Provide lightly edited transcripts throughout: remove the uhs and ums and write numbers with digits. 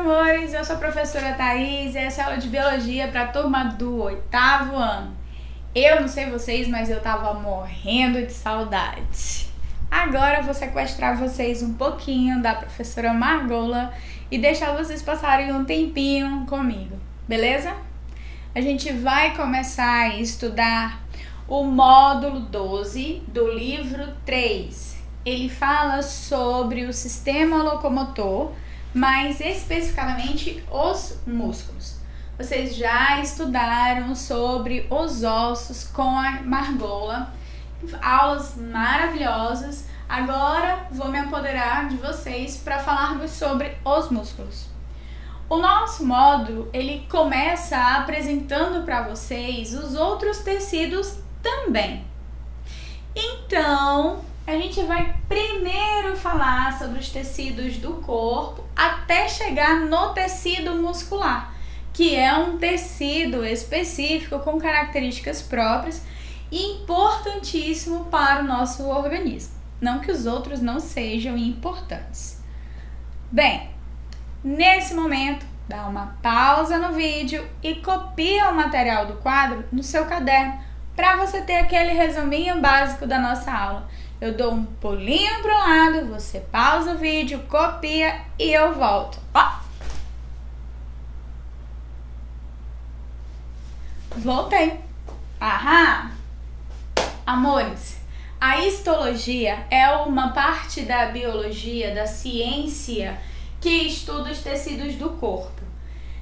amores, eu sou a professora Thaís e essa é a aula de Biologia para a turma do 8º ano. Eu não sei vocês, mas eu tava morrendo de saudade. Agora eu vou sequestrar vocês um pouquinho da professora Margola e deixar vocês passarem um tempinho comigo, beleza? A gente vai começar a estudar o módulo 12 do livro 3. Ele fala sobre o sistema locomotor, mais especificamente os músculos. Vocês já estudaram sobre os ossos com a Margola, aulas maravilhosas. Agora vou me apoderar de vocês para falarmos sobre os músculos. O nosso módulo, ele começa apresentando para vocês os outros tecidos também. Então, a gente vai primeiro falar sobre os tecidos do corpo até chegar no tecido muscular, que é um tecido específico com características próprias e importantíssimo para o nosso organismo. Não que os outros não sejam importantes. Bem, nesse momento, dá uma pausa no vídeo e copia o material do quadro no seu caderno para você ter aquele resuminho básico da nossa aula. Eu dou um pulinho para o lado, você pausa o vídeo, copia e eu volto. Ó! Voltei. Aham! Amores, a histologia é uma parte da biologia, da ciência, que estuda os tecidos do corpo.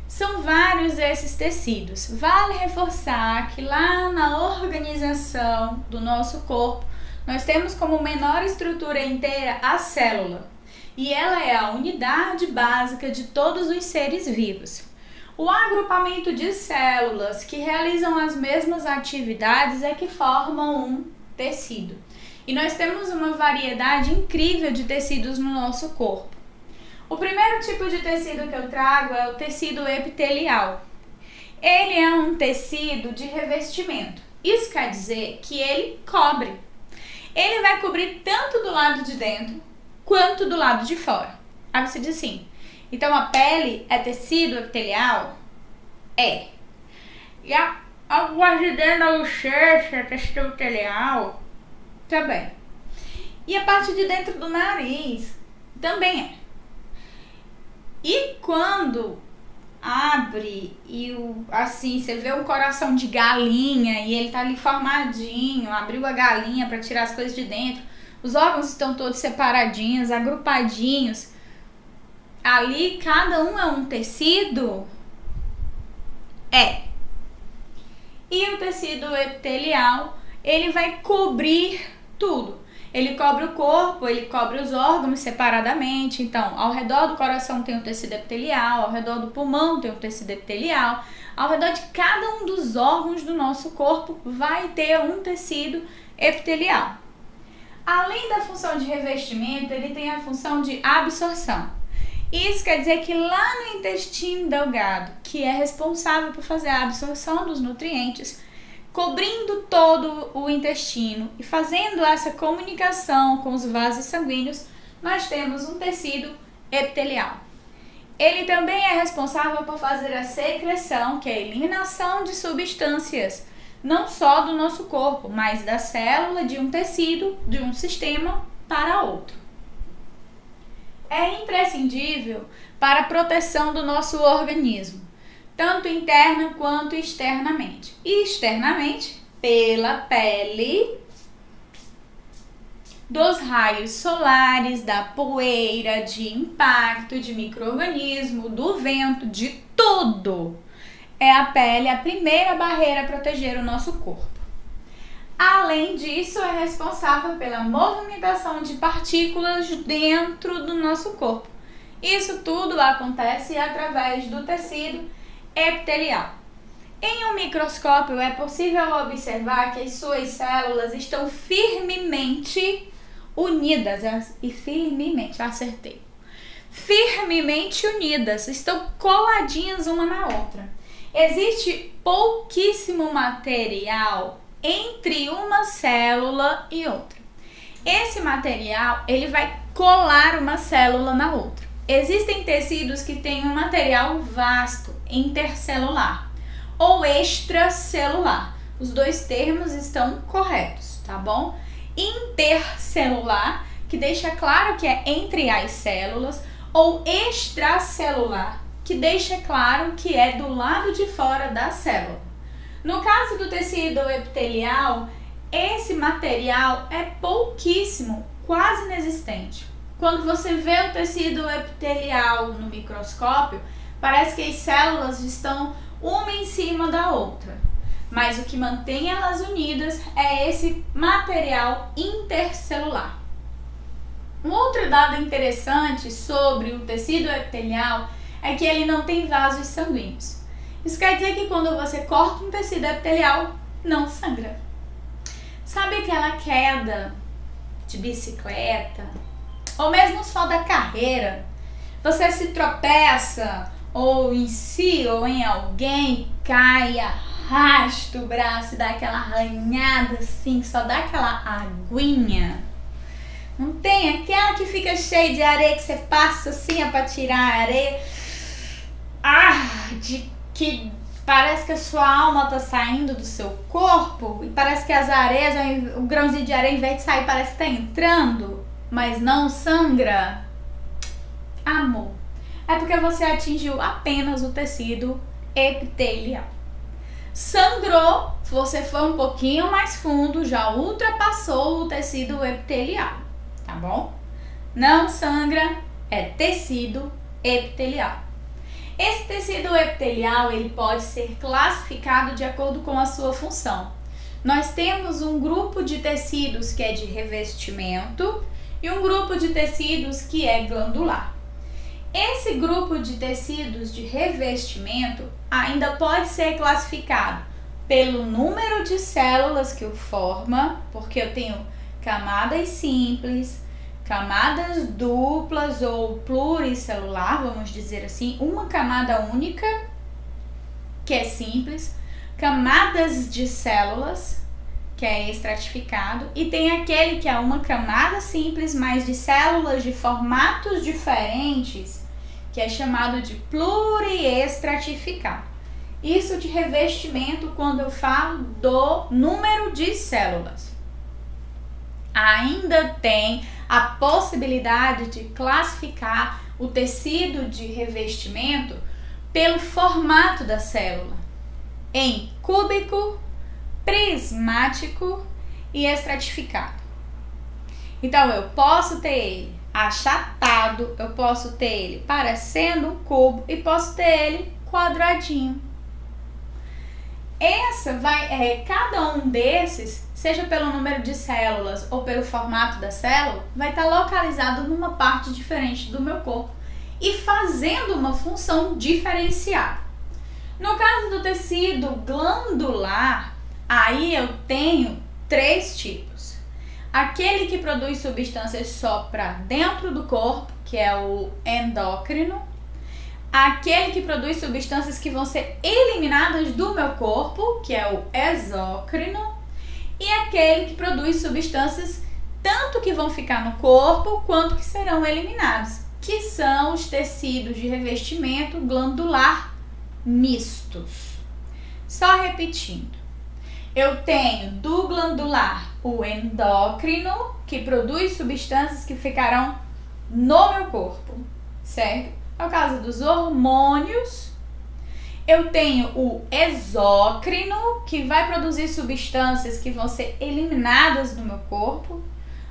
São vários esses tecidos. Vale reforçar que lá na organização do nosso corpo, nós temos como menor estrutura inteira a célula. E ela é a unidade básica de todos os seres vivos. O agrupamento de células que realizam as mesmas atividades é que formam um tecido. E nós temos uma variedade incrível de tecidos no nosso corpo. O primeiro tipo de tecido que eu trago é o tecido epitelial. Ele é um tecido de revestimento. Isso quer dizer que ele cobre. Ele vai cobrir tanto do lado de dentro quanto do lado de fora. Aí você diz assim, então a pele é tecido epitelial? É. E a parte de dentro da bochecha é tecido epitelial? Também. E a parte de dentro do nariz? Também é. E quando abre e assim você vê um coração de galinha e ele tá ali formadinho, abriu a galinha para tirar as coisas de dentro, os órgãos estão todos separadinhos, agrupadinhos, ali cada um é um tecido? É. E o tecido epitelial, ele vai cobrir tudo. Ele cobre o corpo, ele cobre os órgãos separadamente. Então, ao redor do coração tem o tecido epitelial, ao redor do pulmão tem o tecido epitelial, ao redor de cada um dos órgãos do nosso corpo vai ter um tecido epitelial. Além da função de revestimento, ele tem a função de absorção. Isso quer dizer que lá no intestino delgado, que é responsável por fazer a absorção dos nutrientes, cobrindo todo o intestino e fazendo essa comunicação com os vasos sanguíneos, nós temos um tecido epitelial. Ele também é responsável por fazer a secreção, que é a eliminação de substâncias, não só do nosso corpo, mas da célula de um tecido, de um sistema para outro. É imprescindível para a proteção do nosso organismo, tanto interna quanto externamente. E externamente, pela pele, dos raios solares, da poeira, de impacto, de micro-organismo, do vento, de tudo. É a pele a primeira barreira a proteger o nosso corpo. Além disso, é responsável pela movimentação de partículas dentro do nosso corpo. Isso tudo acontece através do tecido epitelial. Em um microscópio é possível observar que as suas células estão firmemente unidas, e firmemente, acertei, firmemente unidas, estão coladinhas uma na outra. Existe pouquíssimo material entre uma célula e outra. Esse material, ele vai colar uma célula na outra. existem tecidos que têm um material vasto, intercelular ou extracelular. Os dois termos estão corretos, tá bom? Intercelular, que deixa claro que é entre as células, ou extracelular, que deixa claro que é do lado de fora da célula. No caso do tecido epitelial, esse material é pouquíssimo, quase inexistente. Quando você vê o tecido epitelial no microscópio, parece que as células estão uma em cima da outra. Mas o que mantém elas unidas é esse material intercelular. Um outro dado interessante sobre o tecido epitelial é que ele não tem vasos sanguíneos. Isso quer dizer que quando você corta um tecido epitelial, não sangra. Sabe aquela queda de bicicleta? Ou mesmo só da carreira? Você se tropeça, ou em si, ou em alguém, cai, arrasta o braço e dá aquela arranhada assim, só dá aquela aguinha. Não tem aquela que fica cheia de areia, que você passa assim pra tirar a areia. Que parece que a sua alma tá saindo do seu corpo e parece que as areias, o grãozinho de areia, em vez de sair, parece que tá entrando, mas não sangra. Amor, é porque você atingiu apenas o tecido epitelial. Sangrou, você foi um pouquinho mais fundo, já ultrapassou o tecido epitelial, tá bom? Não sangra, é tecido epitelial. Esse tecido epitelial, ele pode ser classificado de acordo com a sua função. Nós temos um grupo de tecidos que é de revestimento e um grupo de tecidos que é glandular. Esse grupo de tecidos de revestimento ainda pode ser classificado pelo número de células que o forma, porque eu tenho camadas simples, camadas duplas ou pluricelular, vamos dizer assim, uma camada única, que é simples, camadas de células, que é estratificado, e tem aquele que é uma camada simples, mas de células de formatos diferentes, que é chamado de pluriestratificado. Isso de revestimento quando eu falo do número de células. Ainda tem a possibilidade de classificar o tecido de revestimento pelo formato da célula, em cúbico, prismático e estratificado. Então eu posso ter ele achatado, eu posso ter ele parecendo um cubo e posso ter ele quadradinho. Cada um desses, seja pelo número de células ou pelo formato da célula, vai estar localizado numa parte diferente do meu corpo e fazendo uma função diferenciada. No caso do tecido glandular, aí eu tenho três tipos. Aquele que produz substâncias só para dentro do corpo, que é o endócrino. Aquele que produz substâncias que vão ser eliminadas do meu corpo, que é o exócrino. E aquele que produz substâncias tanto que vão ficar no corpo quanto que serão eliminadas, que são os tecidos de revestimento glandular mistos. Só repetindo. Eu tenho do glandular o endócrino, que produz substâncias que ficarão no meu corpo, certo? É o caso dos hormônios. Eu tenho o exócrino, que vai produzir substâncias que vão ser eliminadas do meu corpo.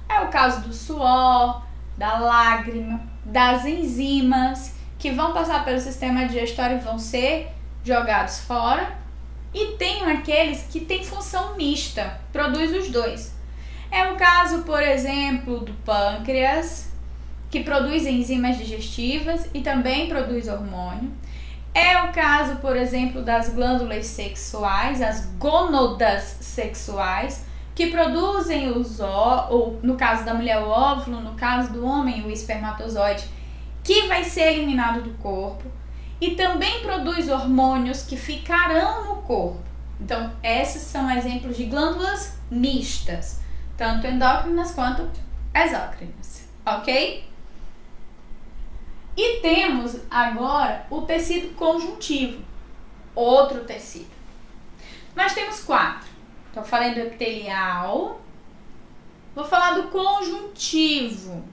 É o caso do suor, da lágrima, das enzimas, que vão passar pelo sistema digestório e vão ser jogados fora. E tem aqueles que têm função mista, produz os dois. É o caso, por exemplo, do pâncreas, que produz enzimas digestivas e também produz hormônio. É o caso, por exemplo, das glândulas sexuais, as gônadas sexuais, que produzem no caso da mulher, o óvulo, no caso do homem, o espermatozoide, que vai ser eliminado do corpo. E também produz hormônios que ficarão no corpo. Então, esses são exemplos de glândulas mistas, tanto endócrinas quanto exócrinas, ok? E temos agora o tecido conjuntivo, outro tecido. Nós temos 4. Então, falei do epitelial, vou falar do conjuntivo.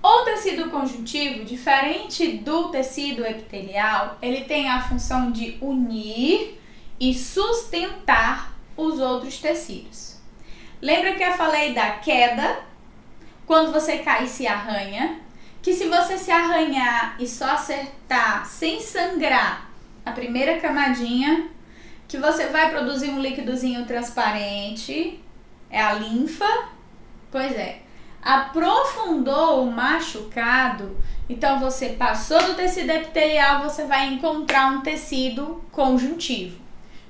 O tecido conjuntivo, diferente do tecido epitelial, ele tem a função de unir e sustentar os outros tecidos. Lembra que eu falei da queda? Quando você cai e se arranha, que se você se arranhar e só acertar sem sangrar a primeira camadinha, que você vai produzir um líquidozinho transparente, é a linfa. Pois é, aprofundou o machucado, então você passou do tecido epitelial, você vai encontrar um tecido conjuntivo.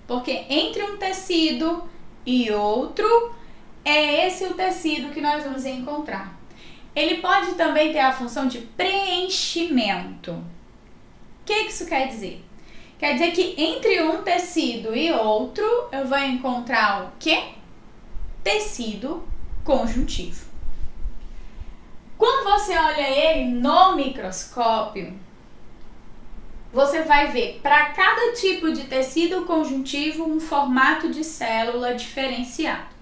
Porque entre um tecido e outro, é esse o tecido que nós vamos encontrar. Ele pode também ter a função de preenchimento. O que isso quer dizer? Quer dizer que entre um tecido e outro, eu vou encontrar o quê? Tecido conjuntivo. Quando você olha ele no microscópio, você vai ver para cada tipo de tecido conjuntivo um formato de célula diferenciado.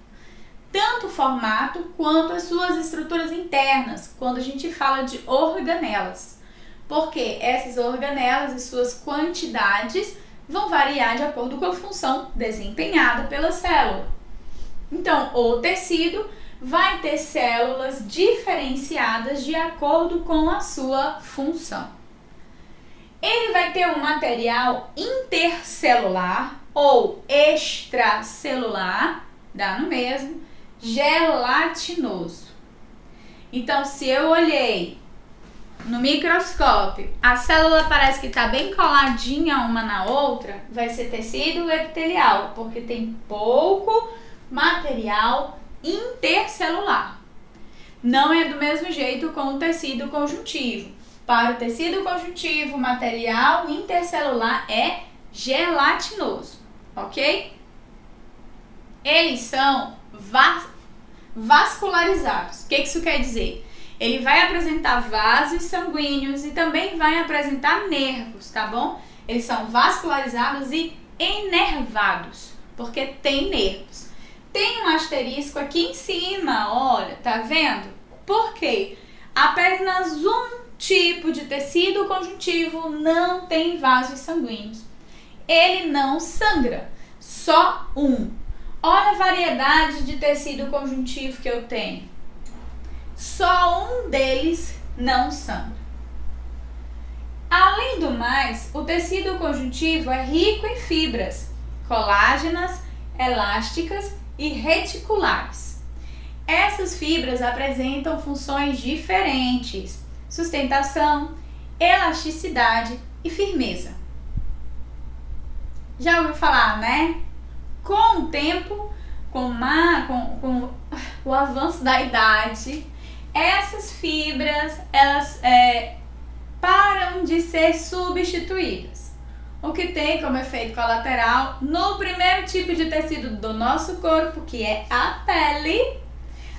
Tanto o formato quanto as suas estruturas internas, quando a gente fala de organelas. Porque essas organelas e suas quantidades vão variar de acordo com a função desempenhada pela célula. Então, o tecido vai ter células diferenciadas de acordo com a sua função. Ele vai ter um material intercelular ou extracelular, dá no mesmo, gelatinoso. Então, se eu olhei no microscópio, a célula parece que está bem coladinha uma na outra, vai ser tecido epitelial, porque tem pouco material intercelular. Não é do mesmo jeito com o tecido conjuntivo. Para o tecido conjuntivo, o material intercelular é gelatinoso, ok? Eles são vascularizados. O que isso quer dizer? Ele vai apresentar vasos sanguíneos e também vai apresentar nervos, tá bom? Eles são vascularizados e enervados, porque tem nervos. Tem um asterisco aqui em cima, olha, tá vendo? Por quê? Apenas um tipo de tecido conjuntivo não tem vasos sanguíneos. Ele não sangra, só um. Olha a variedade de tecido conjuntivo que eu tenho. Só um deles não sangra. Além do mais, o tecido conjuntivo é rico em fibras colágenas, elásticas e reticulares. Essas fibras apresentam funções diferentes: sustentação, elasticidade e firmeza. Já ouviu falar, né? Com o tempo, com o avanço da idade, essas fibras elas param de ser substituídas, o que tem como efeito colateral no primeiro tipo de tecido do nosso corpo, que é a pele.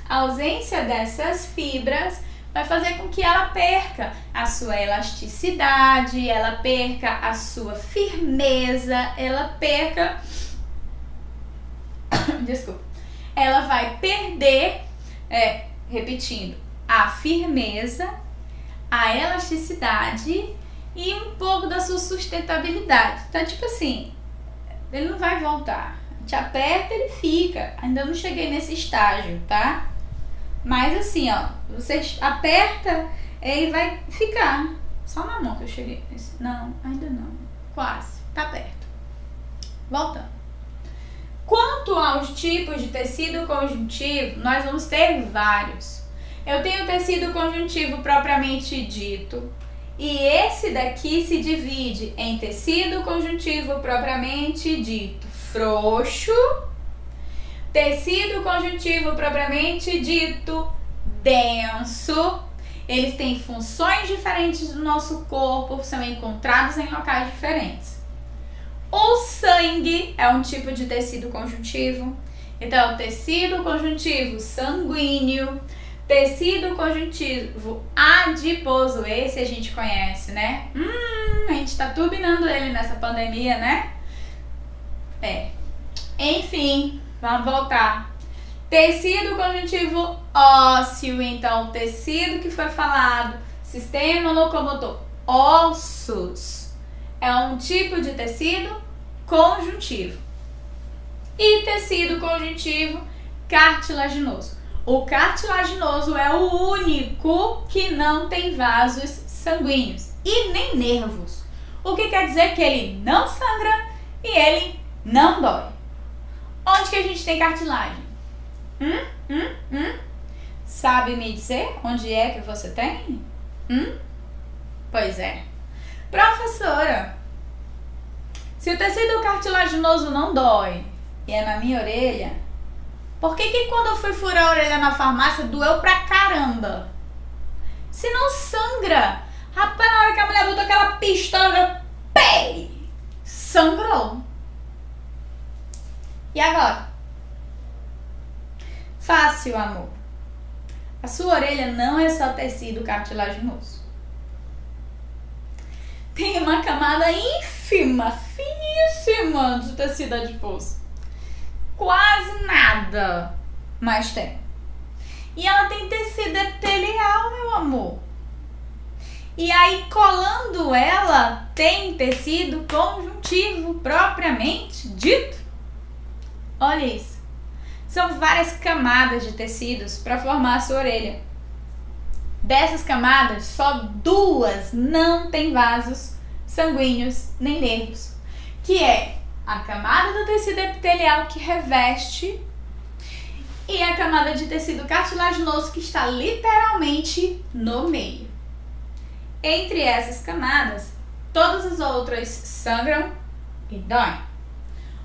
A ausência dessas fibras vai fazer com que ela perca a sua elasticidade, ela perca a sua firmeza, ela perca desculpa, ela vai perder, repetindo, a firmeza, a elasticidade e um pouco da sua sustentabilidade. Então, tipo assim, ele não vai voltar. A gente aperta, ele fica. Ainda não cheguei nesse estágio, tá? Mas assim, ó, você aperta, ele vai ficar. Só na mão que eu cheguei nesse. Não, ainda não. Quase. Tá perto. Voltando. Quanto aos tipos de tecido conjuntivo, nós vamos ter vários. Eu tenho o tecido conjuntivo propriamente dito, e esse daqui se divide em tecido conjuntivo propriamente dito frouxo, tecido conjuntivo propriamente dito denso. Eles têm funções diferentes do nosso corpo, são encontrados em locais diferentes. O sangue é um tipo de tecido conjuntivo. Então, tecido conjuntivo sanguíneo, Tecido conjuntivo adiposo, esse a gente conhece, né? A gente tá turbinando ele nessa pandemia, né? Enfim, vamos voltar. Tecido conjuntivo ósseo, então, tecido que foi falado, sistema locomotor, ossos, é um tipo de tecido conjuntivo. E tecido conjuntivo cartilaginoso. O cartilaginoso é o único que não tem vasos sanguíneos e nem nervos. O que quer dizer que ele não sangra e ele não dói. Onde que a gente tem cartilagem? Sabe me dizer onde é que você tem? Pois é. Professora, se o tecido cartilaginoso não dói e é na minha orelha, por que quando eu fui furar a orelha na farmácia doeu pra caramba? Se não sangra. Rapaz, na hora que a mulher botou aquela pistola, pei, sangrou. E agora? Fácil, amor. A sua orelha não é só tecido cartilaginoso. Tem uma camada ínfima, finíssima de tecido adiposo. Quase nada, mas tem. E ela tem tecido epitelial, meu amor. E aí, colando ela, tem tecido conjuntivo propriamente dito. Olha isso. São várias camadas de tecidos para formar a sua orelha. Dessas camadas, só 2 não tem vasos sanguíneos nem nervos, que é a camada do tecido epitelial que reveste e a camada de tecido cartilaginoso que está literalmente no meio. Entre essas camadas, todas as outras sangram e doem.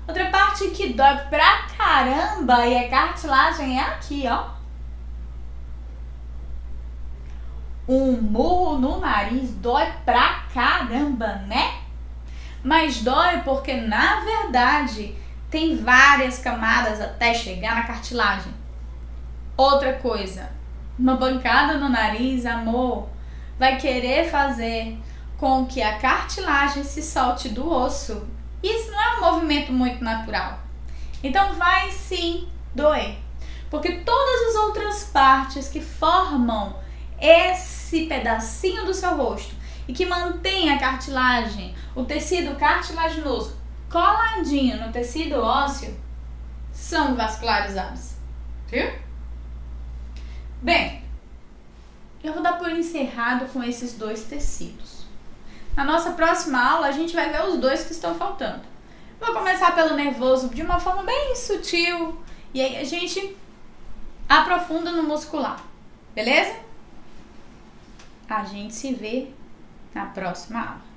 Outra parte que dói pra caramba e é cartilagem é aqui, ó. Um murro no nariz dói pra caramba, né? Mas dói porque, na verdade, tem várias camadas até chegar na cartilagem. Outra coisa, uma pancada no nariz, amor, vai querer fazer com que a cartilagem se solte do osso. Isso não é um movimento muito natural. Então vai sim doer. Porque todas as outras partes que formam esse pedacinho do seu rosto e que mantém a cartilagem, o tecido cartilaginoso coladinho no tecido ósseo, são vascularizados. Viu? Bem, eu vou dar por encerrado com esses 2 tecidos. Na nossa próxima aula, a gente vai ver os 2 que estão faltando. Vou começar pelo nervoso de uma forma bem sutil e aí a gente aprofunda no muscular. Beleza? A gente se vê na próxima aula.